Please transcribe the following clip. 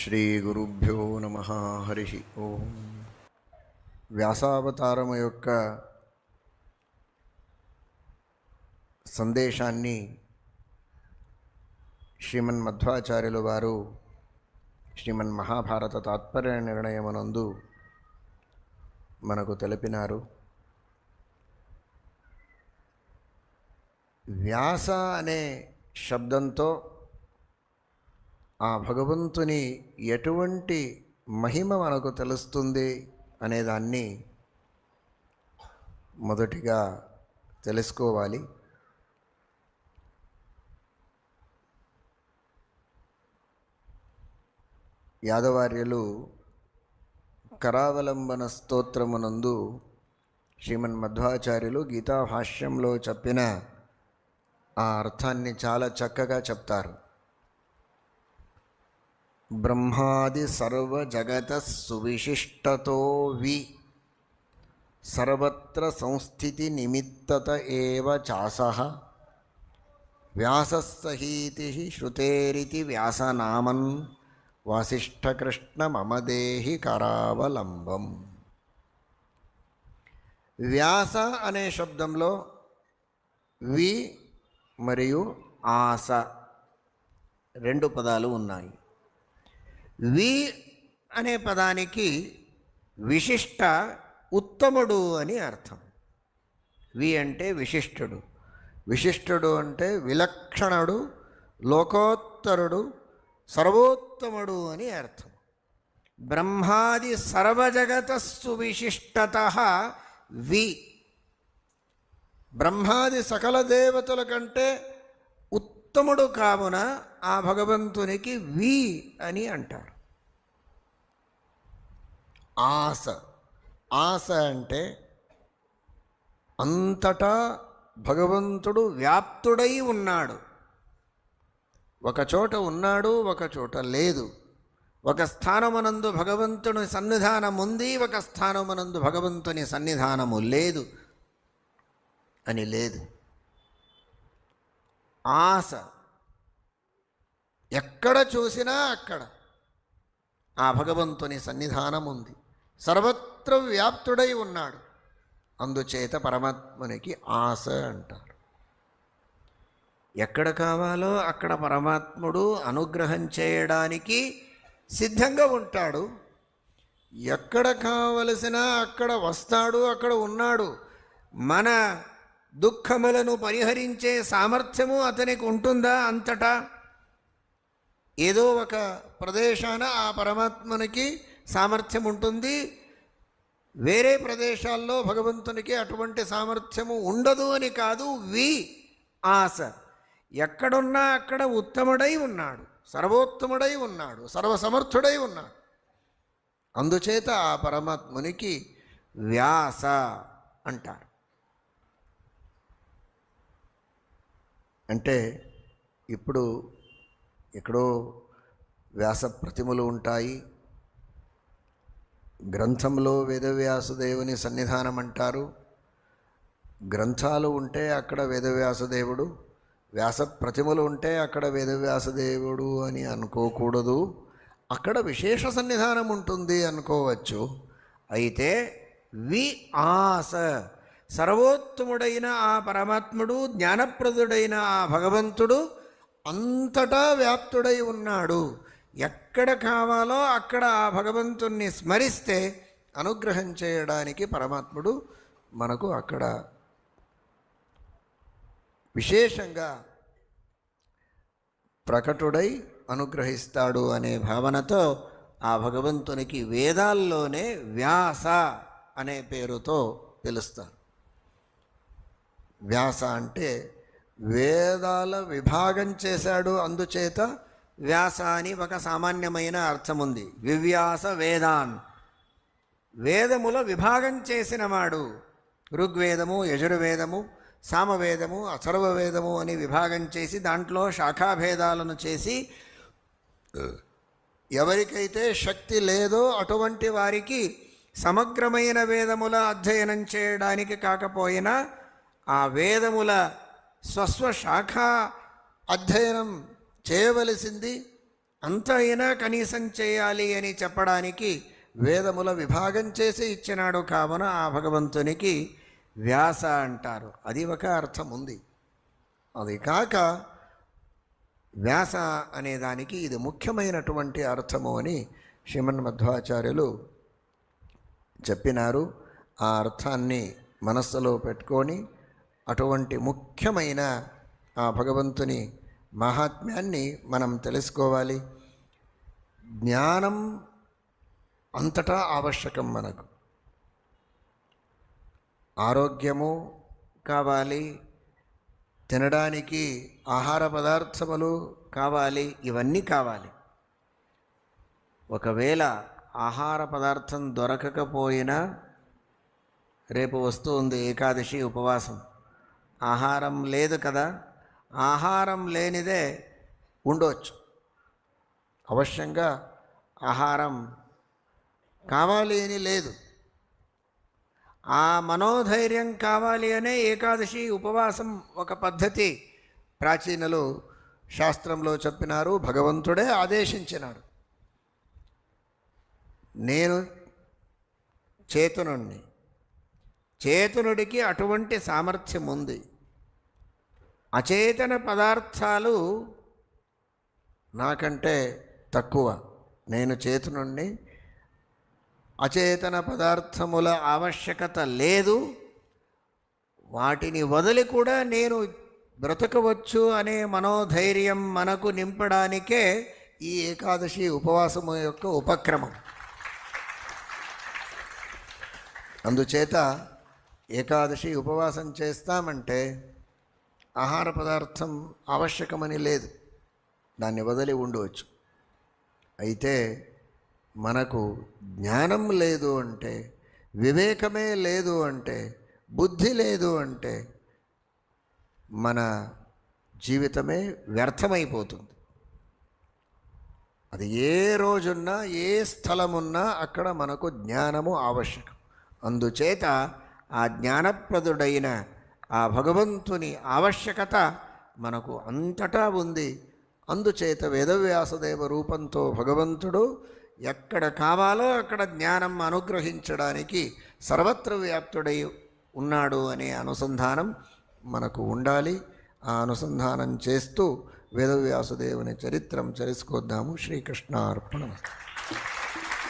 శ్రీ గురుభ్యో నమః. హరి ఓం. వ్యాసావతారము యొక్క సందేశాన్ని శ్రీమన్మధ్వాచార్యులు వారు శ్రీమన్మహాభారత తాత్పర్య నిర్ణయమునందు మనకు తెలిపినారు. వ్యాస అనే శబ్దంతో ఆ భగవంతుని ఎటువంటి మహిమ మనకు తెలుస్తుంది అనేదాన్ని మొదటిగా తెలుసుకోవాలి. యాదవార్యులు కరావలంబన స్తోత్రమునందు శ్రీమన్మధ్వాచార్యులు గీతాభాష్యంలో చెప్పిన ఆ అర్థాన్ని చాలా చక్కగా చెప్తారు. బ్రహ్మాది సర్వ జగత సువిశిష్టతో వి సర్వత్ర సంస్థితి నిమిత్తత ఏవ చాసః వ్యాసస్సహీతి శృతేరితి వ్యాసనామన్ వాసిష్ఠకృష్ణ మమ దేహి కరావలంబం. వ్యాస అనే శబ్దంలో వి మరియు ఆస రెండు పదాలు ఉన్నాయి. వి అనే పదానికి విశిష్ట ఉత్తముడు అని అర్థం. వి అంటే విశిష్టుడు, విశిష్టుడు అంటే విలక్షణుడు, లోకోత్తరుడు, సర్వోత్తముడు అని అర్థం. బ్రహ్మాది సర్వజగతస్సు విశిష్టతః వి. బ్రహ్మాది సకల దేవతల కంటే ఉత్తముడు కావున ఆ భగవంతునికి వి అని అంటారు. ఆస, ఆస అంటే అంతటా భగవంతుడు వ్యాప్తుడై ఉన్నాడు. ఒక చోట ఉన్నాడు, ఒక చోట లేదు. ఒక స్థానమునందు భగవంతుని సన్నిధానం ఉంది, ఒక స్థానమునందు భగవంతుని సన్నిధానము లేదు అని లేదు. ఆస ఎక్కడ చూసినా అక్కడ ఆ భగవంతుని సన్నిధానం ఉంది. సర్వత్ర వ్యాప్తుడై ఉన్నాడు. అందుచేత పరమాత్మునికి ఆస అంటారు. ఎక్కడ కావాలో అక్కడ పరమాత్ముడు అనుగ్రహం చేయడానికి సిద్ధంగా ఉంటాడు. ఎక్కడ కావలసినా అక్కడ వస్తాడు, అక్కడ ఉన్నాడు. మన దుఃఖములను పరిహరించే సామర్థ్యము అతనికి ఉంటుందా? అంతటా ఏదో ఒక ప్రదేశాన ఆ పరమాత్మనికి సామర్థ్యం ఉంటుంది, వేరే ప్రదేశాల్లో భగవంతునికి అటువంటి సామర్థ్యము ఉండదు అని కాదు. వి ఆస ఎక్కడున్నా అక్కడ ఉత్తముడై ఉన్నాడు, సర్వోత్తముడై ఉన్నాడు, సర్వసమర్థుడై ఉన్నాడు. అందుచేత ఆ పరమాత్మునికి వ్యాస అంటారు. అంటే ఇప్పుడు ఎక్కడో వ్యాస ప్రతిమలు ఉంటాయి. గ్రంథంలో వేదవ్యాసదేవుని సన్నిధానం అంటారు. గ్రంథాలు ఉంటే అక్కడ వేదవ్యాసదేవుడు, వ్యాస ప్రతిమలు ఉంటే అక్కడ వేదవ్యాసదేవుడు అని అనుకోకూడదు. అక్కడ విశేష సన్నిధానం ఉంటుంది అనుకోవచ్చు. అయితే వి ఆస సర్వోత్తముడైన ఆ పరమాత్ముడు, జ్ఞానప్రదుడైన ఆ భగవంతుడు అంతటా వ్యాప్తుడై ఉన్నాడు. ఎక్కడ కావాలో అక్కడ ఆ భగవంతుణ్ణి స్మరిస్తే అనుగ్రహం చేయడానికి పరమాత్ముడు మనకు అక్కడ విశేషంగా ప్రకటుడై అనుగ్రహిస్తాడు అనే భావనతో ఆ భగవంతునికి వేదాల్లోనే వ్యాస అనే పేరుతో పిలుస్తారు. వ్యాస అంటే వేదాల విభాగం చేశాడు, అందుచేత వ్యాస అని ఒక సామాన్యమైన అర్థం ఉంది. వివ్యాస వేదాన్, వేదముల విభాగం చేసినవాడు. ఋగ్వేదము, యజుర్వేదము, సామవేదము, అథర్వవేదము అని విభాగం చేసి దాంట్లో శాఖాభేదాలను చేసి ఎవరికైతే శక్తి లేదో అటువంటి వారికి సమగ్రమైన వేదముల అధ్యయనం చేయడానికి కాకపోయినా ఆ వేదముల స్వస్వ శాఖ అధ్యయనం చేయవలసింది. అంత అయినా కనీసం చేయాలి అని చెప్పడానికి వేదముల విభాగం చేసి ఇచ్చినాడు కావున ఆ భగవంతునికి వ్యాస అంటారు. అది ఒక అర్థం ఉంది. అది కాక వ్యాస అనేదానికి ఇది ముఖ్యమైనటువంటి అర్థము అని శ్రీమన్మధ్వాచార్యులు చెప్పినారు. ఆ అర్థాన్ని మనస్సులో పెట్టుకొని అటువంటి ముఖ్యమైన ఆ భగవంతుని మహాత్మ్యాన్ని మనం తెలుసుకోవాలి. జ్ఞానం అంతటా ఆవశ్యకం. మనకు ఆరోగ్యము కావాలి, తినడానికి ఆహార పదార్థములు కావాలి, ఇవన్నీ కావాలి. ఒకవేళ ఆహార పదార్థం దొరకకపోయినా, రేపు వస్తుంది ఏకాదశి ఉపవాసం, ఆహారం లేదు కదా, ఆహారం లేనిదే ఉండవచ్చు. అవశ్యంగా ఆహారం కావాలి అని లేదు. ఆ మనోధైర్యం కావాలి అనే ఏకాదశి ఉపవాసం ఒక పద్ధతి ప్రాచీనులు శాస్త్రంలో చెప్పినారు, భగవంతుడే ఆదేశించినాడు. నేను చేతనుణ్ణి, చేతనుడికి అటువంటి సామర్థ్యం ఉంది. అచేతన పదార్థాలు నాకంటే తక్కువ. నేను చేతనుణ్ణి, అచేతన పదార్థముల ఆవశ్యకత లేదు. వాటిని వదిలి కూడా నేను బ్రతకవచ్చు అనే మనోధైర్యం మనకు నింపడానికే ఈ ఏకాదశి ఉపవాసము యొక్క ఉపక్రమం. అందుచేత ఏకాదశి ఉపవాసం చేస్తామంటే ఆహార పదార్థం ఆవశ్యకమని లేదు, దాన్ని వదిలి ఉండవచ్చు. అయితే మనకు జ్ఞానం లేదు అంటే, వివేకమే లేదు అంటే, బుద్ధి లేదు అంటే మన జీవితమే వ్యర్థమైపోతుంది. అది ఏ రోజున్నా ఏ స్థలమున్నా అక్కడ మనకు జ్ఞానము ఆవశ్యకం. అందుచేత ఆ జ్ఞానప్రదుడైన ఆ భగవంతుని ఆవశ్యకత మనకు అంతటా ఉంది. అందుచేత వేదవ్యాసదేవ రూపంతో భగవంతుడు ఎక్కడ కావాలో అక్కడ జ్ఞానం అనుగ్రహించడానికి సర్వత్ర వ్యాప్తుడై ఉన్నాడు అనే అనుసంధానం మనకు ఉండాలి. ఆ అనుసంధానం చేస్తూ వేదవ్యాసదేవుని చరిత్రం తెలుసుకొద్దాము. శ్రీకృష్ణార్పణమస్తు.